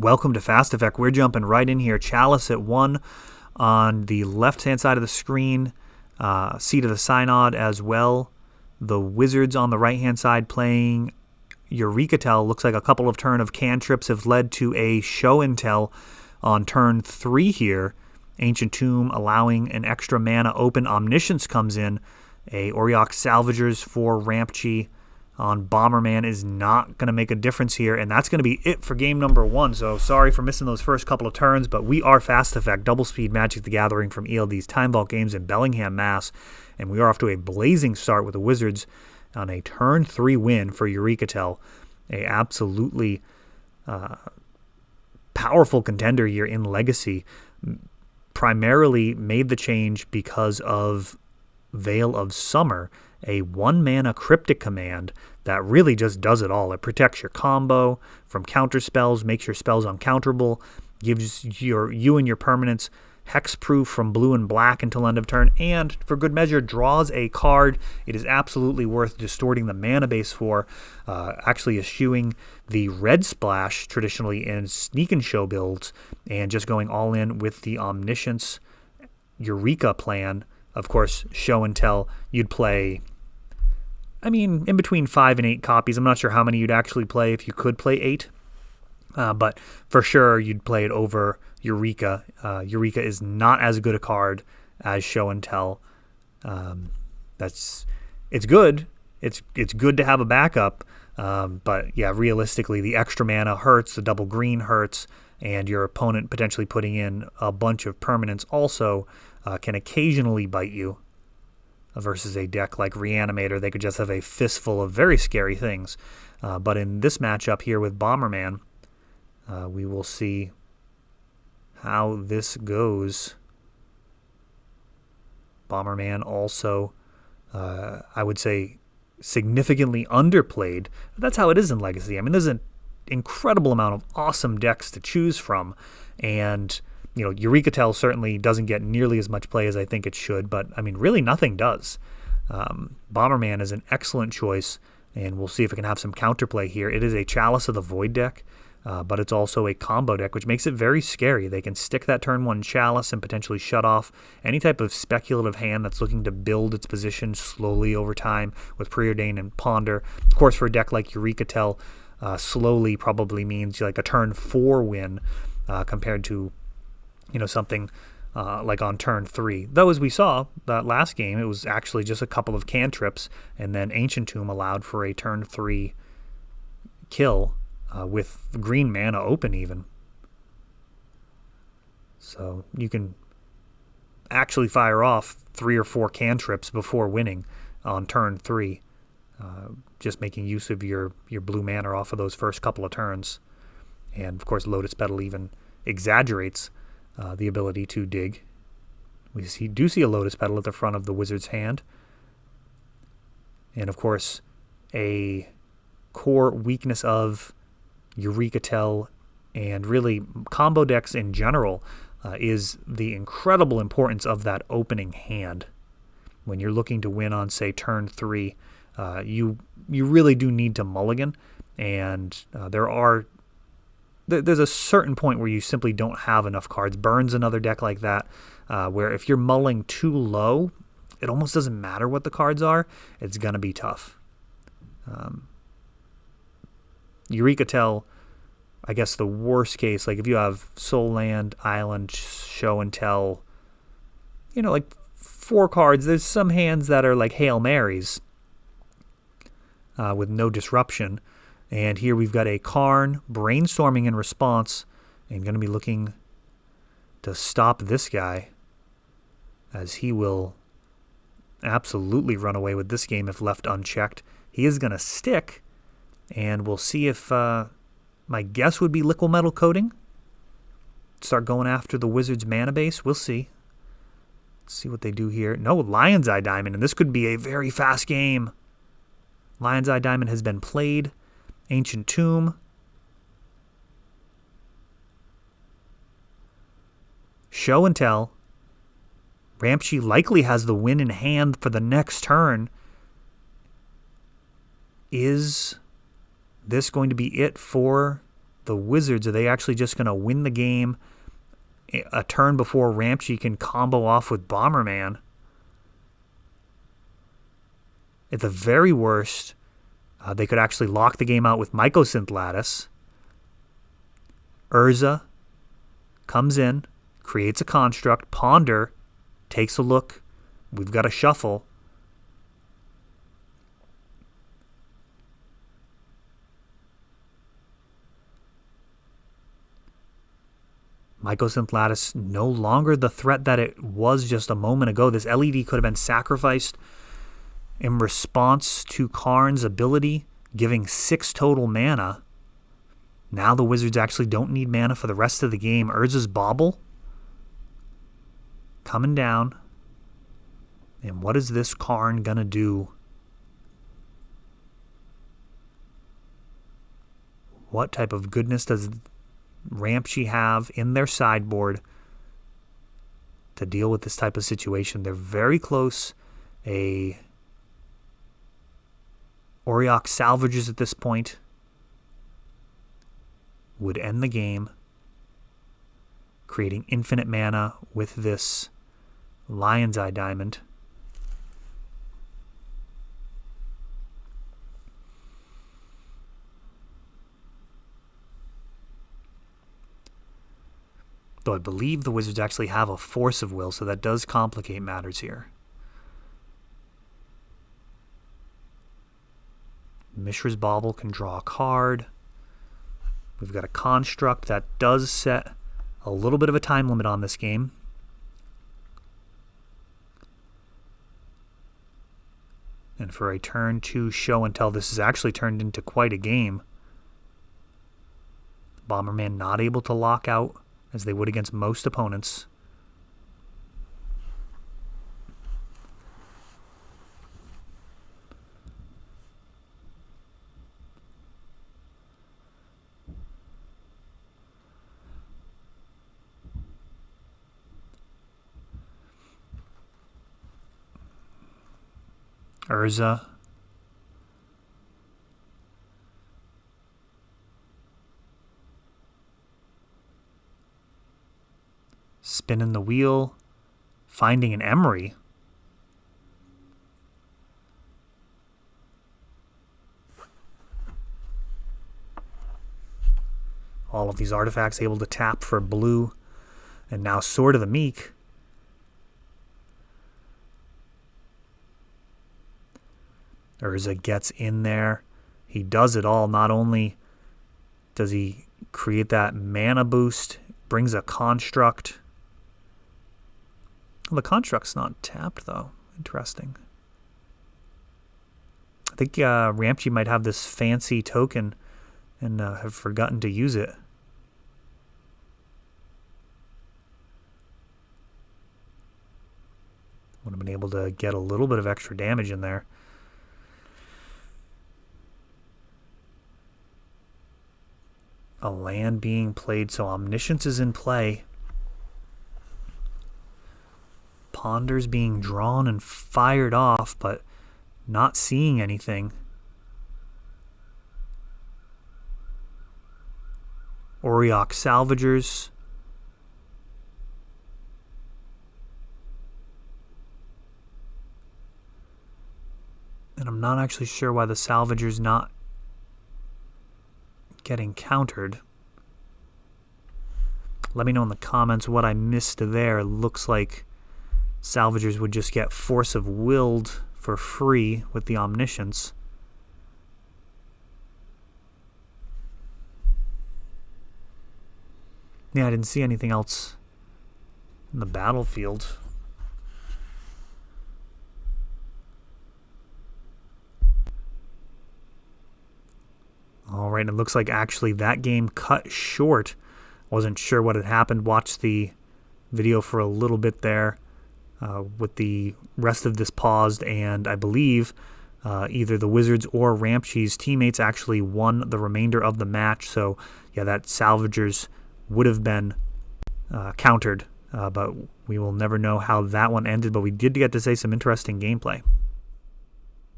Welcome to Fast Effect. We're jumping right in here. Chalice at 1 on the left-hand side of the screen. Seat of the Synod as well. The Wizards on the right-hand side playing Eureka. Looks like a couple of turn of cantrips have led to a show and tell on turn 3 here. Ancient Tomb allowing an extra mana open. Omniscience comes in. A Auriok Salvagers for Rampchi on Bomberman is not going to make a difference here, and that's going to be it for game number 1. So sorry for missing those first couple of turns, but we are Fast Effect, double speed Magic the Gathering from ELD's Time Vault Games in Bellingham, Mass. And we are off to a blazing start with the Wizards on a turn 3 win for Eureka. A absolutely powerful contender here in Legacy. Primarily made the change because of Veil of Summer, a 1-mana cryptic command that really just does it all. It protects your combo from counter spells, makes your spells uncounterable, gives you and your permanents hexproof from blue and black until end of turn, and for good measure draws a card. It is absolutely worth distorting the mana base for, actually eschewing the red splash traditionally in Sneak and Show builds, and just going all in with the Omniscience Eureka plan. Of course, Show and Tell, you'd play, in between 5 and 8 copies. I'm not sure how many you'd actually play if you could play 8. But for sure, you'd play it over Eureka. Eureka is not as good a card as Show and Tell. It's good. It's good to have a backup. But yeah, realistically, the extra mana hurts, the double green hurts, and your opponent potentially putting in a bunch of permanents also can occasionally bite you. Versus a deck like Reanimator, they could just have a fistful of very scary things. But in this matchup here with Bomberman, we will see how this goes. Bomberman also, I would say, significantly underplayed. But that's how it is in Legacy. There's an incredible amount of awesome decks to choose from. And Eureka certainly doesn't get nearly as much play as I think it should, but really nothing does. Bomberman is an excellent choice, and we'll see if it can have some counterplay here. It is a Chalice of the Void deck, but it's also a combo deck, which makes it very scary. They can stick that turn 1 Chalice and potentially shut off any type of speculative hand that's looking to build its position slowly over time with Preordain and Ponder. Of course, for a deck like Eureka, slowly probably means like a turn 4 win compared to something like on turn 3. Though, as we saw that last game, it was actually just a couple of cantrips, and then Ancient Tomb allowed for a turn 3 kill with green mana open even. So you can actually fire off 3 or 4 cantrips before winning on turn 3, just making use of your blue mana off of those first couple of turns. And, of course, Lotus Petal even exaggerates the ability to dig. We do see a Lotus Petal at the front of the Wizard's hand. And, of course, a core weakness of Eureka and really combo decks in general is the incredible importance of that opening hand. When you're looking to win on, say, turn 3, you really do need to mulligan. And there's a certain point where you simply don't have enough cards. Burn's another deck like that, where if you're mulling too low, it almost doesn't matter what the cards are. It's going to be tough. Eureka, I guess the worst case, like if you have Soul Land, Island, Show and Tell, like 4 cards, there's some hands that are like Hail Marys with no disruption. And here we've got a Karn brainstorming in response and going to be looking to stop this guy, as he will absolutely run away with this game if left unchecked. He is going to stick, and we'll see if my guess would be Liquid Metal Coating. Start going after the Wizard's mana base. We'll see. Let's see what they do here. No, Lion's Eye Diamond, and this could be a very fast game. Lion's Eye Diamond has been played. Ancient Tomb. Show and Tell. Rampchi likely has the win in hand for the next turn. Is this going to be it for the Wizards, are they actually just going to win the game a turn before Ramsey can combo off with Bomberman? At the very worst, they could actually lock the game out with Mycosynth Lattice. Urza comes in, creates a construct. Ponder takes a look. We've got a shuffle. Mycosynth Lattice no longer the threat that it was just a moment ago. This LED could have been sacrificed in response to Karn's ability, giving 6 total mana. Now the Wizards actually don't need mana for the rest of the game. Urza's Bauble coming down. And what is this Karn going to do? What type of goodness does Ramsey have in their sideboard to deal with this type of situation? They're very close. A Auriok salvages at this point would end the game, creating infinite mana with this Lion's Eye Diamond. Though I believe the Wizards actually have a Force of Will, so that does complicate matters here. Mishra's Bauble can draw a card. We've got a construct that does set a little bit of a time limit on this game. And for a turn 2 show and tell, this has actually turned into quite a game. Bomberman not able to lock out as they would against most opponents. Urza. Spinning the wheel. Finding an Emery. All of these artifacts able to tap for blue. And now Sword of the Meek. Urza gets in there. He does it all. Not only does he create that mana boost, brings a construct. Well, the construct's not tapped, though. Interesting. I think Ramsey might have this fancy token and have forgotten to use it. Would have been able to get a little bit of extra damage in there. A land being played, so Omniscience is in play. Ponder's being drawn and fired off, but not seeing anything. Auriok Salvagers. And I'm not actually sure why the Salvager's not getting countered. Let me know in the comments what I missed there. Looks like Salvagers would just get Force of Willed for free with the Omniscience. Yeah, I didn't see anything else in the battlefield. All right, it looks like actually that game cut short. Wasn't sure what had happened. Watched the video for a little bit there with the rest of this paused, and I believe either the Wizards or Ramsey's teammates actually won the remainder of the match. So, yeah, that Salvagers would have been countered, but we will never know how that one ended. But we did get to say some interesting gameplay.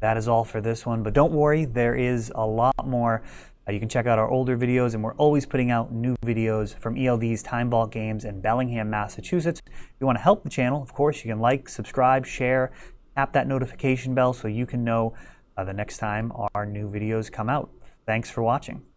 That is all for this one, but don't worry, there is a lot more You can check out our older videos, and we're always putting out new videos from ELD's Time Vault Games in Bellingham, Massachusetts. If you want to help the channel, of course, you can like, subscribe, share, tap that notification bell so you can know the next time our new videos come out. Thanks for watching.